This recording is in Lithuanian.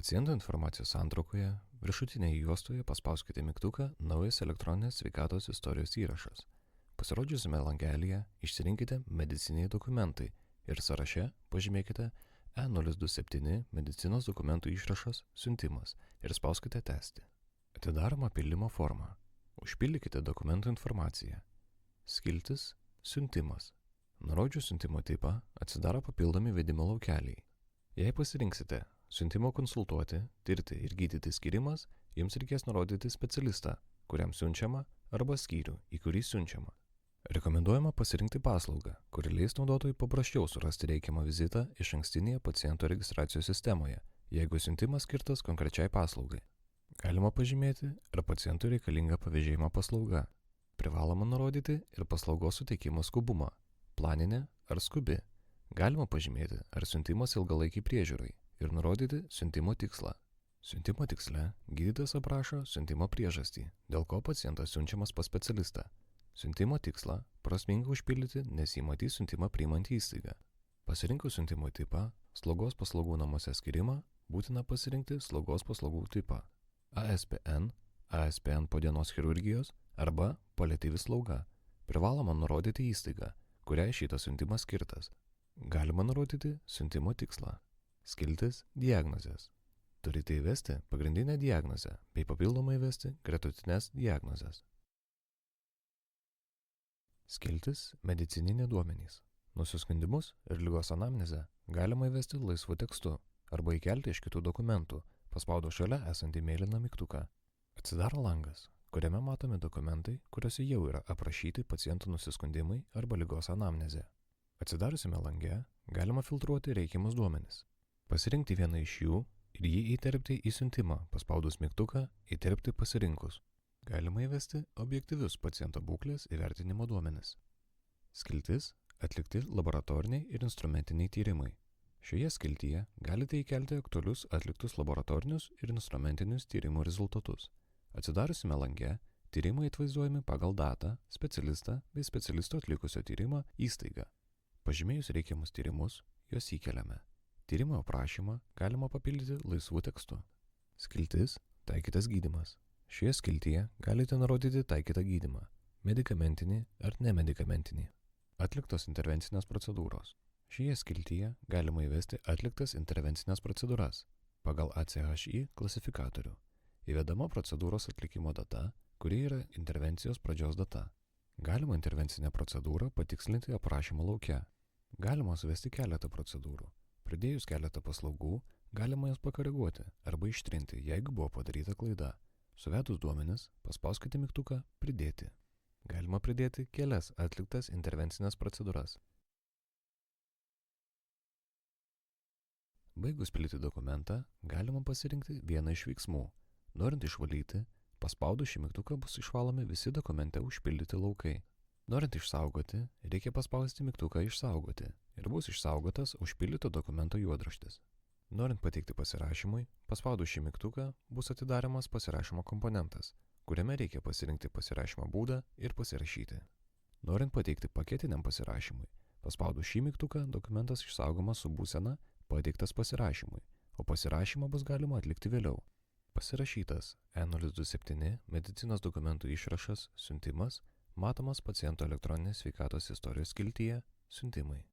Paciento informacijos santraukoje viršutinėje juostoje paspauskite mygtuką Naujas elektroninės sveikatos istorijos įrašas. Pasirodžiusiame langelyje išsirinkite Medicininiai dokumentai ir sąraše pažymėkite E027 medicinos dokumentų išrašas siuntimas ir spauskite Tęsti. Atidaroma pildymo forma. Užpildykite dokumentų informaciją. Skiltis Siuntimas. Nurodžius siuntimo tipą atsidaro papildomi vedimo laukeliai. Jei pasirinksite siuntimo konsultuoti, tirti ir gydyti skyrimas, jums reikės nurodyti specialistą, kuriam siunčiama, arba skyrių, į kurį siunčiama. Rekomenduojama pasirinkti paslaugą, kuri leis naudotojui paprasčiau surasti reikiamą vizitą išankstinėje paciento registracijos sistemoje, jeigu siuntimas skirtas konkrečiai paslaugai. Galima pažymėti, ar pacientui reikalinga pavėžėjimo paslauga. Privaloma nurodyti ir paslaugos suteikimo skubumą, planinė ar skubi. Galima pažymėti, ar siuntimas ilgalaikiai priežiūrai ir nurodyti siuntimo tikslą. Siuntimo tiksle gydytojas aprašo siuntimo priežastį, dėl ko pacientas siunčiamas pas specialistą. Siuntimo tikslą prasminga užpildyti, nes jį matys siuntimą priimantį įstaigą. Pasirinkus siuntimo tipą, slaugos paslaugų namuose skirimą, būtina pasirinkti slaugos paslaugų tipą. ASPN po dienos chirurgijos arba paliatyvi slauga. Privaloma nurodyti įstaigą, kuriai šitas siuntimas skirtas. Galima nurodyti siuntimo tikslą. Skiltis Diagnozės. Turite įvesti pagrindinę diagnozę bei papildomai įvesti gretutines diagnozes. Skiltis Medicininiai duomenys. Nusiskundimus ir ligos anamnezę galima įvesti laisvu tekstu arba įkelti iš kitų dokumentų, paspaudus šalia esantį mėlyną mygtuką. Atsidaro langas, kuriame matomi dokumentai, kuriuose jau yra aprašyti pacientų nusiskundimai arba ligos anamnezė. Atsidariusime lange galima filtruoti reikiamus duomenis. Pasirinkti vieną iš jų ir jį įterpti į siuntimą, paspaudus mygtuką įterpti pasirinkus. Galima įvesti objektyvius paciento būklės įvertinimo duomenis. Skiltis Atlikti laboratoriniai ir instrumentiniai tyrimai. Šioje skiltyje galite įkelti aktualius atliktus laboratorinius ir instrumentinius tyrimų rezultatus. Atsidariusime lange tyrimai atvaizduojami pagal datą, specialistą bei specialisto atlikusio tyrimą įstaigą. Pažymėjus reikiamus tyrimus, juos įkeliame. Tyrimo aprašymą galima papildyti laisvu tekstu. Skiltis Taikytas gydymas. Šioje skiltyje galite nurodyti taikytą gydymą – medikamentinį ar nemedikamentinį. Atliktos intervencinės procedūros. Šioje skiltyje galima įvesti atliktas intervencinės procedūras pagal ACHI klasifikatorių. Įvedama procedūros atlikimo data, kuri yra intervencijos pradžios data. Galima intervencinę procedūrą patikslinti aprašymo lauke. Galima suvesti keletą procedūrų. Pridėjus keletą paslaugų, galima jas pakoreguoti arba ištrinti, jeigu buvo padaryta klaida. Suvedus duomenis, paspauskite mygtuką Pridėti. Galima pridėti kelias atliktas intervencinės procedūras. Baigus pildyti dokumentą, galima pasirinkti vieną iš veiksmų. Norint išvalyti, paspaudus šį mygtuką bus išvalomi visi dokumente užpildyti laukai. Norint išsaugoti, reikia paspausti mygtuką Išsaugoti ir bus išsaugotas užpildyto dokumento juodraštis. Norint pateikti pasirašymui, paspaudus šį mygtuką bus atidariamas pasirašymo komponentas, kuriame reikia pasirinkti pasirašymo būdą ir pasirašyti. Norint pateikti paketiniam pasirašymui, paspaudus šį mygtuką dokumentas išsaugomas su būsena pateiktas pasirašymui, o pasirašymą bus galima atlikti vėliau. Pasirašytas E027 medicinos dokumentų išrašas siuntimas matomas paciento elektroninės sveikatos istorijos skiltyje Siuntimai.